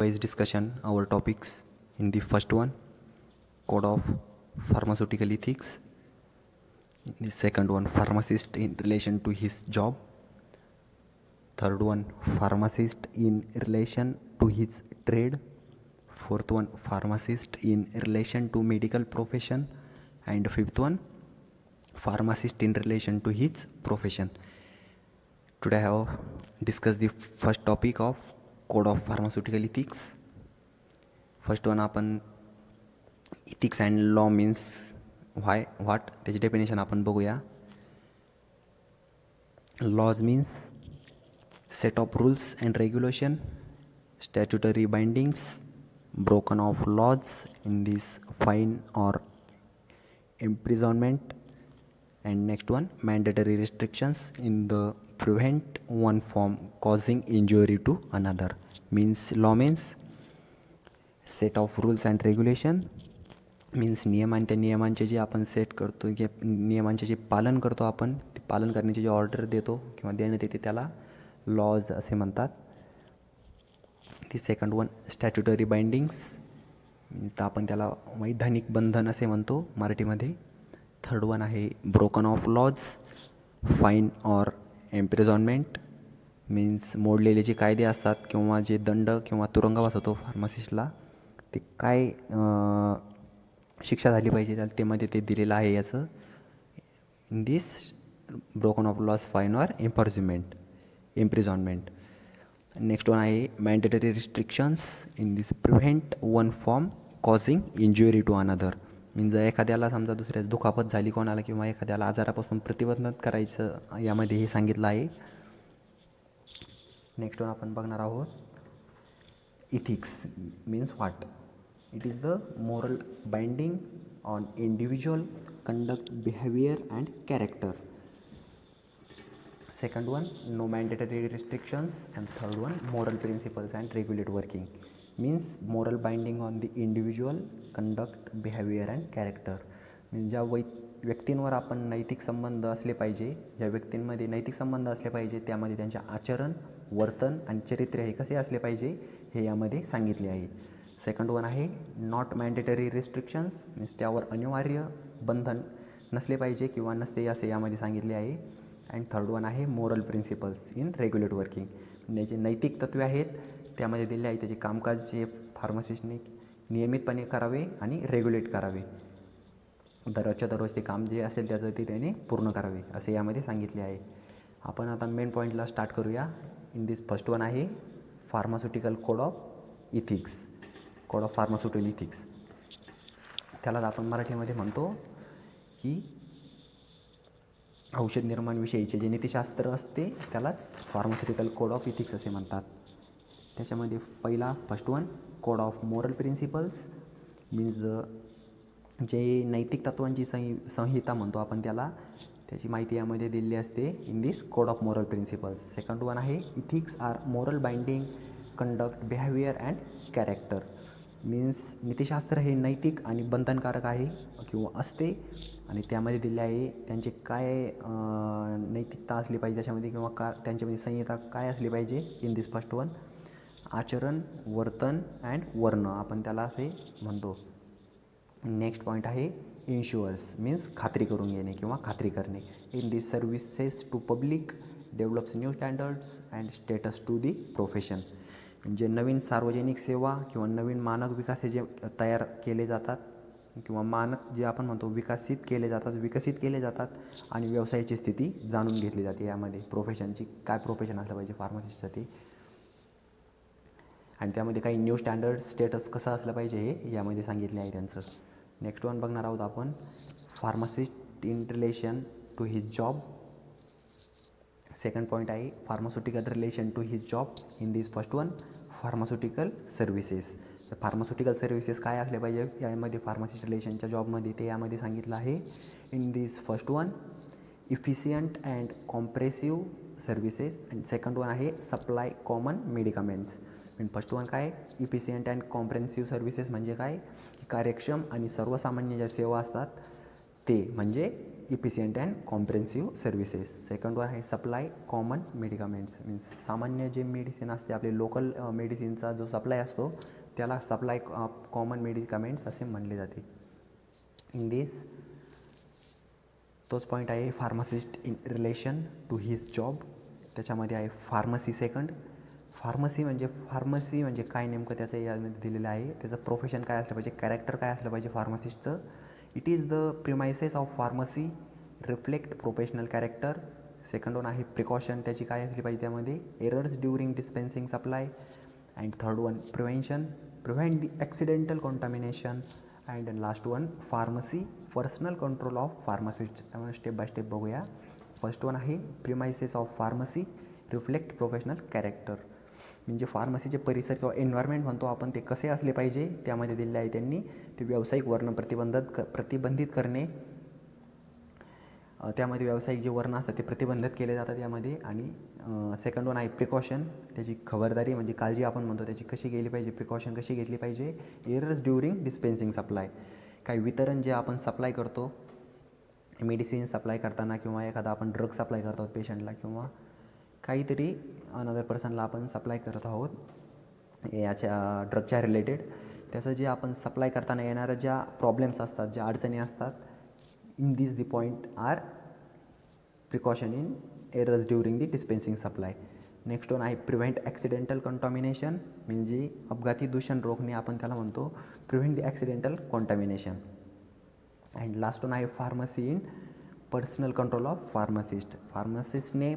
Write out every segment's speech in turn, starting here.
wise discussion our topics. In the first one, code of pharmaceutical ethics. In the second one, pharmacist in relation to his job. Third one, pharmacist in relation to his trade. Fourth one, pharmacist in relation to medical profession. And fifth one, pharmacist in relation to his profession. Today I have discussed the first topic of code of pharmaceutical ethics. First one, आपण ethics and law means what त्याची definition आपण बघूया. Laws means set of rules and regulation, statutory bindings, broken of laws in this fine or imprisonment. And next one, mandatory restrictions in the prevent one from causing injury to another. Means law means set of rules and regulation, means नियम आणि त्या नियमांचे जे आपण set करतो, जे नियमांचे जे पालन करतो आपण, ते पालन करण्याचे जे ऑर्डर देतो किंवा देण्यात येते त्याला लॉज असे म्हणतात. The second one, statutory bindings means आपण त्याला वैधानिक बंधन असे म्हणतो मराठीमध्ये. थर्ड वन आहे broken of laws, fine or imprisonment means मोडलेले जे कायदे असतात किंवा जे दंड किंवा तुरुंगवास होतो फार्मासिस्टला, ते काय शिक्षा झाली पाहिजे त्याला त्यामध्ये ते दिलेलं आहे याचं. In this broken of laws, fine or imprisonment. Next one आहे mandatory restrictions in this prevent one from causing injury to another. Means एखाद्याला समजा दुसऱ्या दुखापत झाली कोणाला किंवा एखाद्याला आजारापासून प्रतिबंधित करायचं यामध्ये हे सांगितलं आहे. नेक्स्ट वन आपण बघणार आहोत ethics means what. It is the moral binding on individual conduct, behavior and character. Second one, no mandatory restrictions. And third one, moral principles and regulate working. Means moral binding on the individual conduct, behavior and character. Means ज्या व्यक्तींवर आपण नैतिक संबंध असले पाहिजे, ज्या व्यक्तींमध्ये नैतिक संबंध असले पाहिजे त्यामध्ये त्यांचे आचरण, वर्तन आणि चरित्र हे कसे असले पाहिजे हे यामध्ये सांगितले आहे. सेकंड वन आहे नॉट मॅन्डेटरी रिस्ट्रिक्शन्स मीन्स त्यावर अनिवार्य बंधन नसले पाहिजे किंवा नसते असे यामध्ये सांगितले आहे. अँड थर्ड वन आहे moral principles in regulate working. म्हणजे जे नैतिक तत्त्वे आहेत त्यामध्ये दिले आहे, त्याचे कामकाज जे फार्मासिस्टने नियमितपणे करावे आणि रेग्युलेट करावे, दररोजच्या दररोज ते काम जे असेल त्याचं ते त्याने पूर्ण करावे असे यामध्ये सांगितले आहे. आपण आता मेन पॉईंटला स्टार्ट करूया. इन दिस फर्स्ट वन आहे pharmaceutical code of ethics. Code of pharmaceutical ethics त्यालाच आपण मराठीमध्ये म्हणतो की औषध निर्माणविषयीचे जे नीतिशास्त्र असते त्यालाच फार्मास्युटिकल कोड ऑफ इथिक्स असे म्हणतात. त्याच्यामध्ये पहिला first one code of moral principles means जे नैतिक तत्वांची संहिता म्हणतो आपण त्याला, त्याची माहिती यामध्ये दिलेली असते in this code of moral principles. Second one आहे ethics are moral binding conduct, behaviour and character. Means नीतिशास्त्र हे नैतिक आणि बंधनकारक आहे किंवा असते आणि त्यामध्ये दिले आहे त्यांचे काय नैतिकता असली पाहिजे त्याच्यामध्ये किंवा त्यांच्यामध्ये संहिता काय असली पाहिजे. इन दिस फर्स्ट वन आचरण, वर्तन अँड वर्ण आपण त्याला असे म्हणतो. नेक्स्ट पॉईंट आहे इन्शुअर्स मीन्स खात्री करून घेणे किंवा खात्री करणे. In this services to public develops new standards and status to the profession. जे नवीन सार्वजनिक सेवा किंवा नवीन मानक विकास जे तयार केले जातात किंवा मानक जे आपण म्हणतो विकसित केले जातात आणि व्यवसायाची स्थिती जाणून घेतली जाते. यामध्ये प्रोफेशनची काय प्रोफेशन असलं पाहिजे फार्मासिस्टचं ते, आणि त्यामध्ये काही न्यू स्टँडर्ड स्टेटस कसं असलं पाहिजे हे यामध्ये सांगितले आहे त्यांचं. नेक्स्ट वन बघणार आहोत आपण pharmacist in relation to his job. Second point आहे pharmaceutical relation to his job. In this first one pharmaceutical services. तर फार्मास्युटिकल सर्व्हिसेस काय असले पाहिजे यामध्ये फार्मासिस्ट रिलेशनच्या जॉबमध्ये ते यामध्ये सांगितलं आहे. In this first one efficient and compressive services. And second one आहे सप्लाय कॉमन मेडिकामेंट्स. आणि फर्स्ट वन काय इफिशियंट अँड कॉम्प्रेन्सिव्ह सर्व्हिसेस म्हणजे काय, कार्यक्षम आणि सर्वसामान्य ज्या सेवा असतात ते म्हणजे efficient and comprehensive services. Second one आहे सप्लाय कॉमन मेडिकामेंट्स. मीन्स सामान्य जे मेडिसिन असते आपले लोकल मेडिसिनचा जो सप्लाय असतो त्याला सप्लाय कॉमन मेडिकामेंट्स असे म्हणले जाते. इन दिस तोच पॉईंट आहे pharmacist in relation to his job. त्याच्यामध्ये आहे फार्मसी सेकंड. फार्मसी म्हणजे काय नेमकं त्याचं यामध्ये दिलेलं आहे. त्याचं प्रोफेशन काय असलं पाहिजे, कॅरेक्टर काय असलं पाहिजे फार्मासिस्टचं. It is the premises of pharmacy reflect professional character. Second one आहे प्रिकॉशन, त्याची काय असली पाहिजे त्यामध्ये, errors during dispensing supply. And third one prevent the accidental contamination. And last one pharmacy personal control of pharmacist. त्यामुळे step by step बघूया. First one आहे premises of pharmacy reflect professional character. म्हणजे फार्मसीचे परिसर किंवा एन्व्हायरमेंट म्हणतो आपण ते कसे असले पाहिजे त्यामध्ये दिले आहे त्यांनी. ते व्यावसायिक वर्ण प्रतिबंधित करणे. त्यामध्ये व्यावसायिक जे वर्ण असतात ते प्रतिबंधित केले जातात यामध्ये. आणि सेकंड वन आहे प्रिकॉशन, त्याची खबरदारी म्हणजे काळजी आपण म्हणतो त्याची कशी गेली पाहिजे, प्रिकॉशन कशी घेतली पाहिजे. एरर्स ड्युरिंग डिस्पेन्सिंग सप्लाय, काही वितरण जे आपण सप्लाय करतो मेडिसिन सप्लाय करताना किंवा एखादा आपण ड्रग सप्लाय करतो पेशंटला किंवा काहीतरी अनदर पर्सनला आपण सप्लाय करत आहोत याच्या ड्रगच्या रिलेटेड, त्याचं जे आपण सप्लाय करताना येणाऱ्या ज्या प्रॉब्लेम्स असतात, ज्या अडचणी असतात, in this the point are precaution in errors during the dispensing supply. Next one आहे प्रिव्हेंट ॲक्सिडेंटल कॉन्टॉमिनेशन, म्हणजे अपघाती दूषण रोखणे आपण त्याला म्हणतो, prevent the accidental contamination. And last one आहे pharmacy in personal control of pharmacist. फार्मासिस्टने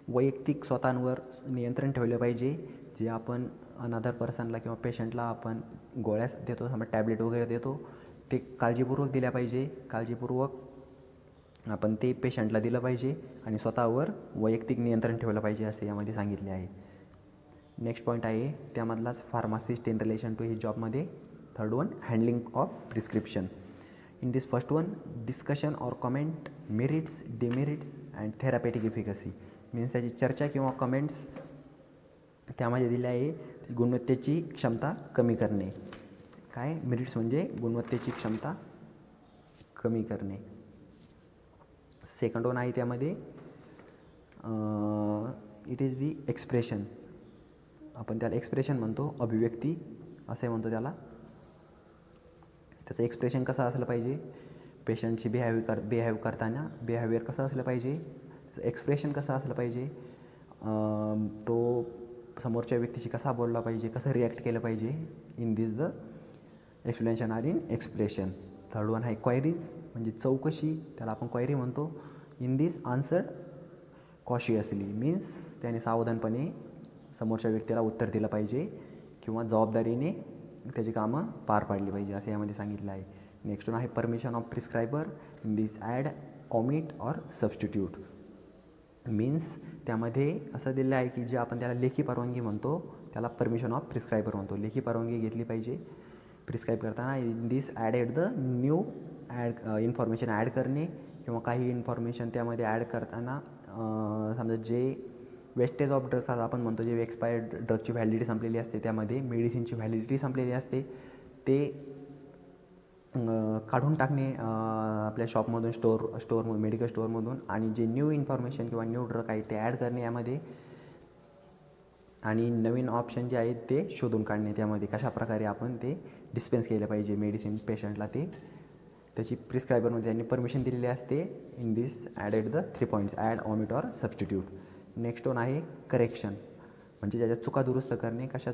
वैयक्तिक स्वतःवर नियंत्रण ठेवलं पाहिजे. जे आपण अनदर पर्सनला किंवा पेशंटला आपण गोळ्या देतो, समजा टॅबलेट वगैरे देतो, ते काळजीपूर्वक दिल्या पाहिजे. काळजीपूर्वक आपण ते पेशंटला दिलं पाहिजे आणि स्वतःवर वैयक्तिक नियंत्रण ठेवलं पाहिजे असे यामध्ये सांगितले आहे. नेक्स्ट पॉईंट आहे त्यामधलाच pharmacist in relation to his जॉबमध्ये third one handling of prescription. In this first one discussion or comment merits demerits and therapeutic efficacy. Means त्याची चर्चा किंवा कमेंट्स त्यामध्ये दिले आहे. गुणवत्तेची क्षमता कमी करणे. काय मेरिट्स म्हणजे गुणवत्तेची क्षमता कमी करणे. सेकंड वन आहे त्यामध्ये इट इज दी एक्सप्रेशन, आपण त्याला एक्सप्रेशन म्हणतो, अभिव्यक्ती असे म्हणतो त्याला. त्याचं एक्सप्रेशन कसं असलं पाहिजे, पेशंटची बिहेव करताना बिहेवियर कसं असलं पाहिजे, त्याचं एक्सप्रेशन कसं असलं पाहिजे, तो समोरच्या व्यक्तीशी कसा बोलला पाहिजे, कसं रिॲक्ट केलं पाहिजे. In this the explanation are in expression. Third one आहे क्वायरीज, म्हणजे चौकशी, त्याला आपण क्वायरी म्हणतो. In this answer cautiously, means त्याने सावधानपणे समोरच्या व्यक्तीला उत्तर दिलं पाहिजे किंवा जबाबदारीने त्याची कामं पार पाडली पाहिजे असे यामध्ये सांगितलं आहे. नेक्स्ट वन आहे permission of prescriber. In this add omit or substitute. Means त्यामध्ये असं दिलं आहे की जे आपण त्याला लेखी परवानगी म्हणतो त्याला परमिशन ऑफ प्रिस्क्रायबर म्हणतो. लेखी परवानगी घेतली पाहिजे प्रिस्क्राईब करताना. In this added the new information add करणे किंवा काही इन्फॉर्मेशन त्यामध्ये ॲड करताना समजा जे वेस्टेज ऑफ ड्रग्स आज आपण म्हणतो, जे एक्सपायर्ड ड्रगची व्हॅलिडिटी संपलेली असते त्यामध्ये मेडिसिनची व्हॅलिडिटी संपलेली असते ते काढून टाकणे आपल्या शॉपमधून स्टोअरमधून मेडिकल स्टोअरमधून, आणि जे न्यू इन्फॉर्मेशन किंवा न्यू ड्रग आहे ते ॲड करणे यामध्ये, आणि नवीन ऑप्शन जे आहेत ते शोधून काढणे त्यामध्ये कशाप्रकारे आपण ते डिस्पेन्स केलं पाहिजे मेडिसिन पेशंटला, ते त्याची प्रिस्क्रायबरमध्ये त्यांनी परमिशन दिलेली असते. In this added the 3 points add omit or substitute. Next one आहे करेक्शन, म्हणजे ज्याच्या चुका दुरुस्त करणे. कशा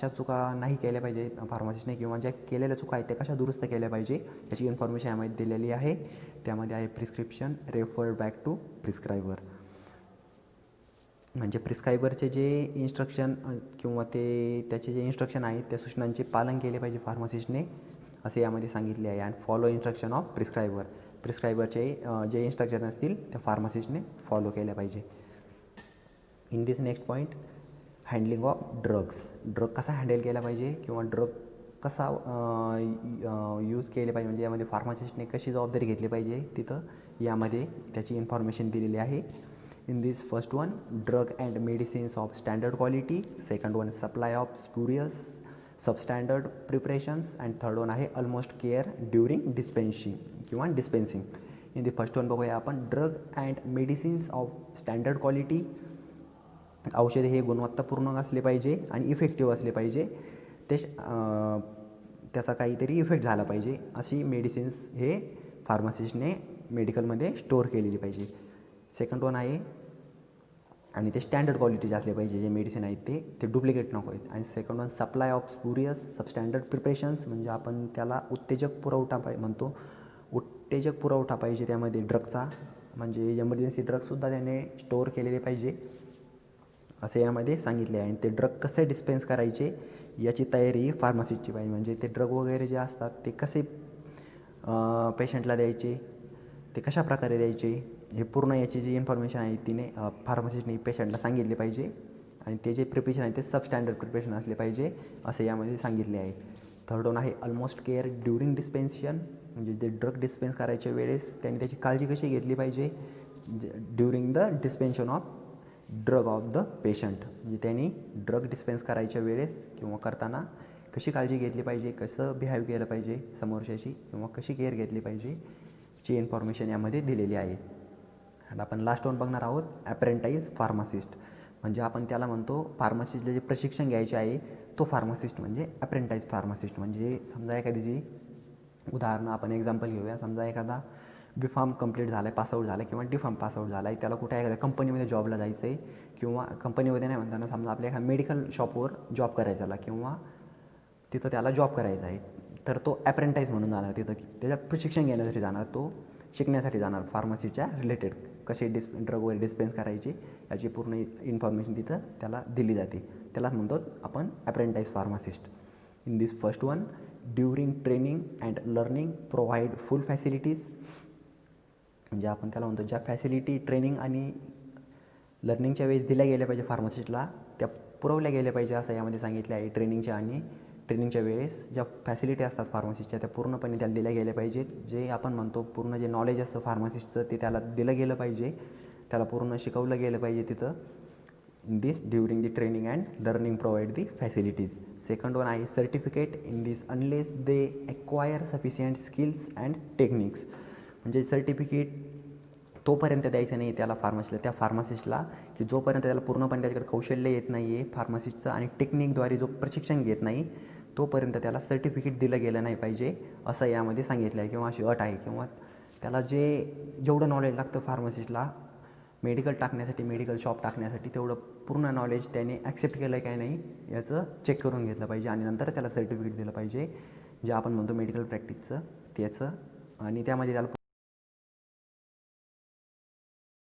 चुका नाही केल्या पाहिजे फार्मासिस्टने किंवा ज्या केलेल्या चुका आहेत त्या कशा दुरुस्त केल्या पाहिजे याची इन्फॉर्मेशन यामध्ये दिलेली आहे. त्यामध्ये आहे प्रिस्क्रिप्शन रेफर्ड बॅक टू प्रिस्क्रायबर, म्हणजे प्रिस्क्रायबरचे जे इन्स्ट्रक्शन किंवा त्याचे जे इन्स्ट्रक्शन आहेत त्या सूचनांचे पालन केले पाहिजे फार्मासिस्टने असे यामध्ये सांगितले आहे. अँड फॉलो इन्स्ट्रक्शन ऑफ प्रिस्क्रायबरचे जे इन्स्ट्रक्शन असतील त्या फार्मासिस्टने फॉलो केल्या पाहिजे. In this next point handling of drug कसा हँडल केला पाहिजे किंवा ड्रग कसा यूज केले पाहिजे, म्हणजे यामध्ये फार्मासिस्टने कशी जबाबदारी घेतली पाहिजे तिथं यामध्ये त्याची इन्फॉर्मेशन दिलेली आहे. In this first one drug and medicines of standard quality. Second one supply of spurious substandard preparations. And third one आहे almost care during dispensing. In the first one बघूया आपण, drug and medicines of standard quality. औषधे हे गुणवत्तापूर्ण असले पाहिजे आणि effective असले पाहिजे, ते त्याचा काहीतरी इफेक्ट झाला पाहिजे अशी मेडिसिन्स हे फार्मासिस्टने मेडिकलमध्ये स्टोअर केलेली पाहिजे. सेकंड वन आहे, आणि ते स्टँडर्ड क्वालिटीचे असले पाहिजे जे मेडिसिन आहेत ते डुप्लिकेट नको आहेत. आणि second one, supply of spurious substandard preparations, म्हणजे आपण त्याला उत्तेजक पुरवठा म्हणतो, उत्तेजक पुरवठा पाहिजे त्यामध्ये ड्रगचा, म्हणजे इमर्जन्सी ड्रगसुद्धा त्याने स्टोअर केलेले पाहिजे असे यामध्ये सांगितले आहे. आणि ते ड्रग कसे डिस्पेन्स करायचे याची तयारी फार्मासिस्टची पाहिजे, म्हणजे ते ड्रग वगैरे जे असतात ते कसे पेशंटला द्यायचे, ते कशा प्रकारे द्यायचे, हे पूर्ण याची जी इन्फॉर्मेशन आहे तिने फार्मासिस्टने पेशंटला सांगितले पाहिजे. आणि ते जे प्रिपरेशन आहे ते सबस्टँडर्ड प्रिपरेशन असले पाहिजे असे यामध्ये सांगितले आहे. थर्ड वन आहे, ऑलमोस्ट केअर ड्युरिंग डिस्पेन्सेशन, म्हणजे ते ड्रग डिस्पेन्स करायच्या वेळेस त्यांनी त्याची काळजी कशी घेतली पाहिजे during the dispensation of drug of the patient, म्हणजे त्यांनी ड्रग डिस्पेन्स करायच्या वेळेस किंवा करताना कशी काळजी घेतली पाहिजे, कसं बिहेव केलं पाहिजे समोरच्याशी, किंवा कशी केअर घेतली पाहिजे ची इन्फॉर्मेशन यामध्ये दिलेली आहे. आणि आपण लास्ट वन बघणार आहोत, ॲप्रेंटाईज फार्मासिस्ट, म्हणजे आपण त्याला म्हणतो फार्मासिस्टला जे प्रशिक्षण घ्यायचे आहे तो फार्मासिस्ट म्हणजे ॲप्रेंटाईज फार्मासिस्ट. म्हणजे समजा एखादी उदाहरणं आपण एक्झाम्पल घेऊया, समजा एखादा B.Pharm कंप्लीट झाला आहे, पासआउट झाला आहे, किंवा D.Pharm पासआउट झाला आहे, त्याला कुठे एखाद्या कंपनीमध्ये जॉबला जायचं आहे, किंवा कंपनीमध्ये नाही म्हणताना समजा आपल्या एखाद्या मेडिकल शॉपवर जॉब करायचा झाला, किंवा तिथं त्याला जॉब करायचा आहे, तर तो ॲप्रेंटाईज म्हणून जाणार तिथं, त्याच्या प्रशिक्षण घेण्यासाठी जाणार, तो शिकण्यासाठी जाणार फार्मसीच्या रिलेटेड कसे ड्रग वगैरे डिस्पेन्स करायचे याची पूर्ण इन्फॉर्मेशन तिथं त्याला दिली जाते. त्यालाच म्हणतो आपण apprentice pharmacist. In this first one, during training and learning provide full facilities, म्हणजे आपण त्याला म्हणतो ज्या फॅसिलिटी ट्रेनिंग आणि लर्निंगच्या वेळेस दिल्या गेल्या पाहिजे फार्मासिस्टला त्या पुरवल्या गेल्या पाहिजे असं यामध्ये सांगितले आहे. ट्रेनिंगच्या वेळेस ज्या फॅसिलिटी असतात फार्मासिस्टच्या त्या पूर्णपणे त्याला दिल्या गेल्या पाहिजेत. जे आपण म्हणतो पूर्ण जे नॉलेज असतं फार्मासिस्टचं ते त्याला दिलं गेलं पाहिजे, त्याला पूर्ण शिकवलं गेलं पाहिजे तिथं. In this during the training and learning provide the facilities. Second one आहे, certificate in this unless they acquire sufficient skills and techniques, म्हणजे सर्टिफिकेट तोपर्यंत द्यायचं नाही त्याला त्या फार्मासिस्टला की जोपर्यंत त्याला पूर्णपणे त्याच्याकडे कौशल्य येत नाही आहे फार्मासिस्टचं आणि टेक्निकद्वारे जो प्रशिक्षण घेत नाही तोपर्यंत त्याला सर्टिफिकेट दिलं गेलं नाही पाहिजे असं यामध्ये सांगितलं आहे, किंवा अशी अट आहे. किंवा त्याला जेवढं नॉलेज लागतं फार्मासिस्टला मेडिकल टाकण्यासाठी, मेडिकल शॉप टाकण्यासाठी, तेवढं पूर्ण नॉलेज त्याने ॲक्सेप्ट केलं आहे काय नाही याचं चेक करून घेतलं पाहिजे आणि नंतर त्याला सर्टिफिकेट दिलं पाहिजे जे आपण म्हणतो मेडिकल प्रॅक्टिसचं त्याचं. आणि त्यामध्ये त्याला